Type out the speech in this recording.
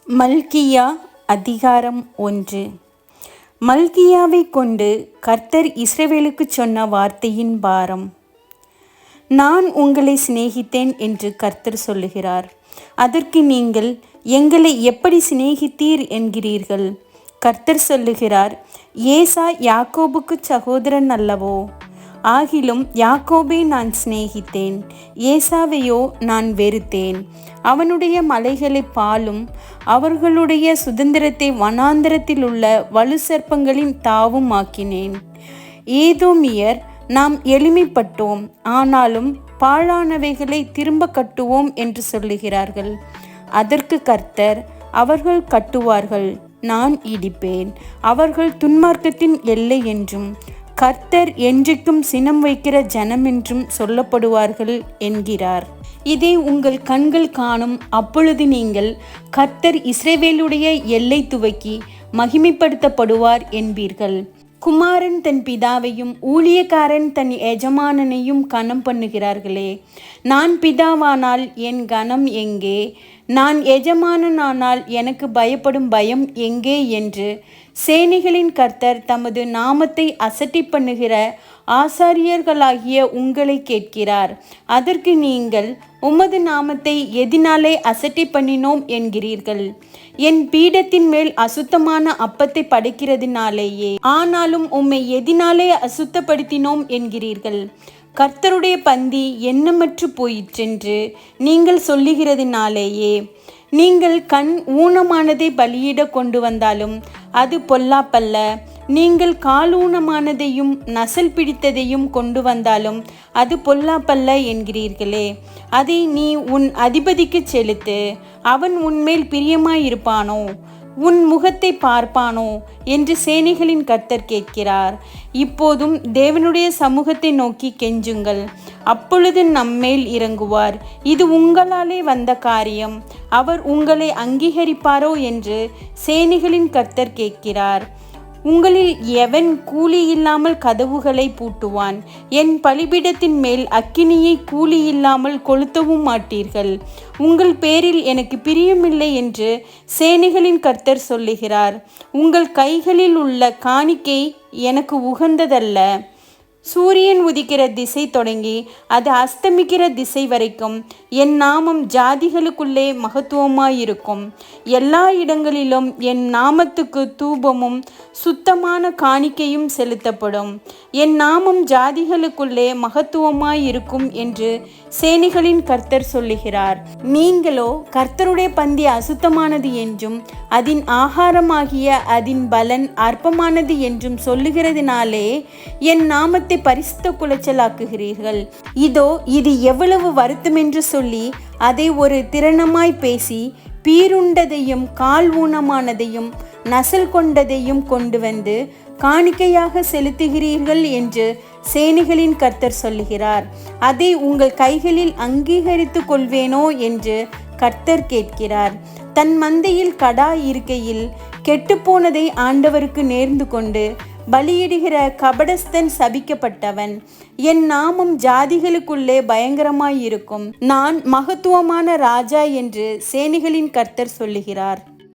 மல்கியா அதிகாரம் 1. மல்கியாவை கொண்டு கர்த்தர் இஸ்ரவேலுக்கு சொன்ன வார்த்தையின் பாரம். நான் உங்களை சிநேகித்தேன் என்று கர்த்தர் சொல்லுகிறார். அதற்கு நீங்கள் எங்களை எப்படி சிநேகித்தீர் என்கிறீர்கள். கர்த்தர் சொல்லுகிறார், ஏசா யாக்கோபுக்கு சகோதரன் அல்லவோ? ஆகிலும் யாக்கோபை நான் சிநேகித்தேன், ஏசாவையோ நான் வெறுத்தேன். அவனுடைய மலைகளை பாலும் அவர்களுடைய சுதந்திரத்தை வனாந்தரத்தில் உள்ள வலு சர்ப்பங்களின் தாவும் ஆக்கினேன். ஏதோமியர், நாம் எளிமைப்பட்டோம், ஆனாலும் பாழானவைகளை திரும்ப கட்டுவோம் என்று சொல்லுகிறார்கள். அதற்கு கர்த்தர், அவர்கள் கட்டுவார்கள், நான் இடிப்பேன். அவர்கள் துன்மார்க்கத்தின் எல்லை என்றும் கர்த்தர் என்றைக்கும் சினம் வைக்கிற ஜனம் என்றும் சொல்லப்படுவார்கள் என்கிறார். இதை உங்கள் கண்கள் காணும். அப்பொழுது நீங்கள், கர்த்தர் இஸ்ரவேலுடைய எல்லை துவக்கி மகிமைப்படுத்தப்படுவார் என்பீர்கள். குமாரன் தன் பிதாவையும் ஊழியக்காரன் தன் எஜமானனையும் கனம் பண்ணுகிறார்களே. நான் பிதாவானால் என் கனம் எங்கே? நான் எஜமானனானால் எனக்கு பயப்படும் பயம் எங்கே என்று சேனைகளின் கர்த்தர் தமது நாமத்தை அசட்டை பண்ணுகிற ஆசாரியர்களாகிய உங்களை கேட்கிறார். அதற்கு நீங்கள், உமது நாமத்தை எதினாலே அசட்டை பண்ணினோம் என்கிறீர்கள். என் பீடத்தின் மேல் அசுத்தமான அப்பத்தை படைக்கிறதினாலேயே. ஆனாலும் உம்மை எதினாலே அசுத்தப்படுத்தினோம் என்கிறீர்கள். கர்த்தருடைய பந்தி எண்ணமற்று போயிற்றென்று நீங்கள் சொல்லுகிறதினாலேயே. நீங்கள் கண் ஊனமானதை பலியிட கொண்டு வந்தாலும் அது பொல்லாப்பல்ல. நீங்கள் கால் ஊனமானதையும் நசல் பிடித்ததையும் கொண்டு வந்தாலும் அது பொல்லாப்பல்ல என்கிறீர்களே. அதை நீ உன் அதிபதிக்கு செலுத்து, அவன் உன்மேல் பிரியமாயிருப்பானோ, உன் முகத்தை பார்ப்பானோ என்று சேனைகளின் கர்த்தர் கேட்கிறார். இப்போதும் தேவனுடைய சமூகத்தை நோக்கி கெஞ்சுங்கள், அப்பொழுது நம்மேல் இறங்குவார். இது உங்களாலே வந்த காரியம், அவர் உங்களை அங்கீகரிப்பாரோ என்று சேனைகளின் கர்த்தர் கேட்கிறார். உங்களில் எவன் கூலி இல்லாமல் கதவுகளை பூட்டுவான்? என் பலிபீடத்தின் மேல் அக்கினியை கூலி இல்லாமல் கொளுத்தவும் மாட்டீர்கள். உங்கள் பேரில் எனக்கு பிரியமில்லை என்று சேனைகளின் கர்த்தர் சொல்லுகிறார். உங்கள் கைகளில் உள்ள காணிக்கை எனக்கு உகந்ததல்ல. சூரியன் உதிக்கிற திசை தொடங்கி அது அஸ்தமிக்கிற திசை வரைக்கும் என் நாமம் ஜாதிகளுக்குள்ளே மகத்துவமாயிருக்கும். எல்லா இடங்களிலும் என் நாமத்துக்கு தூபமும் சுத்தமான காணிக்கையும் செலுத்தப்படும். என் நாமம் ஜாதிகளுக்குள்ளே மகத்துவமாயிருக்கும் என்று சேனைகளின் கர்த்தர் சொல்லுகிறார். நீங்களோ கர்த்தருடைய பந்தி அசுத்தமானது என்றும் அதன் ஆகாரமாகிய அதன் பலன் அற்பமானது என்றும் சொல்லுகிறதினாலே என் நாமத்தை பரிசுத்த குலைச்சலாக்குகிறீர்கள். இதோ இது எவ்வளவு வருத்தம் என்று சொல்லி அதை ஒரு திறனமாய் பேசி பீருண்டதையும் கால் ஊனமானதையும் நசல் கொண்டதையும் கொண்டு வந்து காணிக்கையாக செலுத்துகிறீர்கள் என்று சேனைகளின் கர்த்தர் சொல்லுகிறார். அதை உங்கள் கைகளில் அங்கீகரித்து கொள்வேனோ என்று கர்த்தர் கேட்கிறார். தன் மந்தையில் கடா இருக்கையில் கெட்டுப்போனதை ஆண்டவருக்கு நேர்ந்து கொண்டு பலியிடுகிற கபடஸ்தன் சபிக்கப்பட்டவன். என் நாமம் ஜாதிகளுக்குள்ளே பயங்கரமாயிருக்கும். நான் மகத்துவமான ராஜா என்று சேனைகளின் கர்த்தர் சொல்லுகிறார்.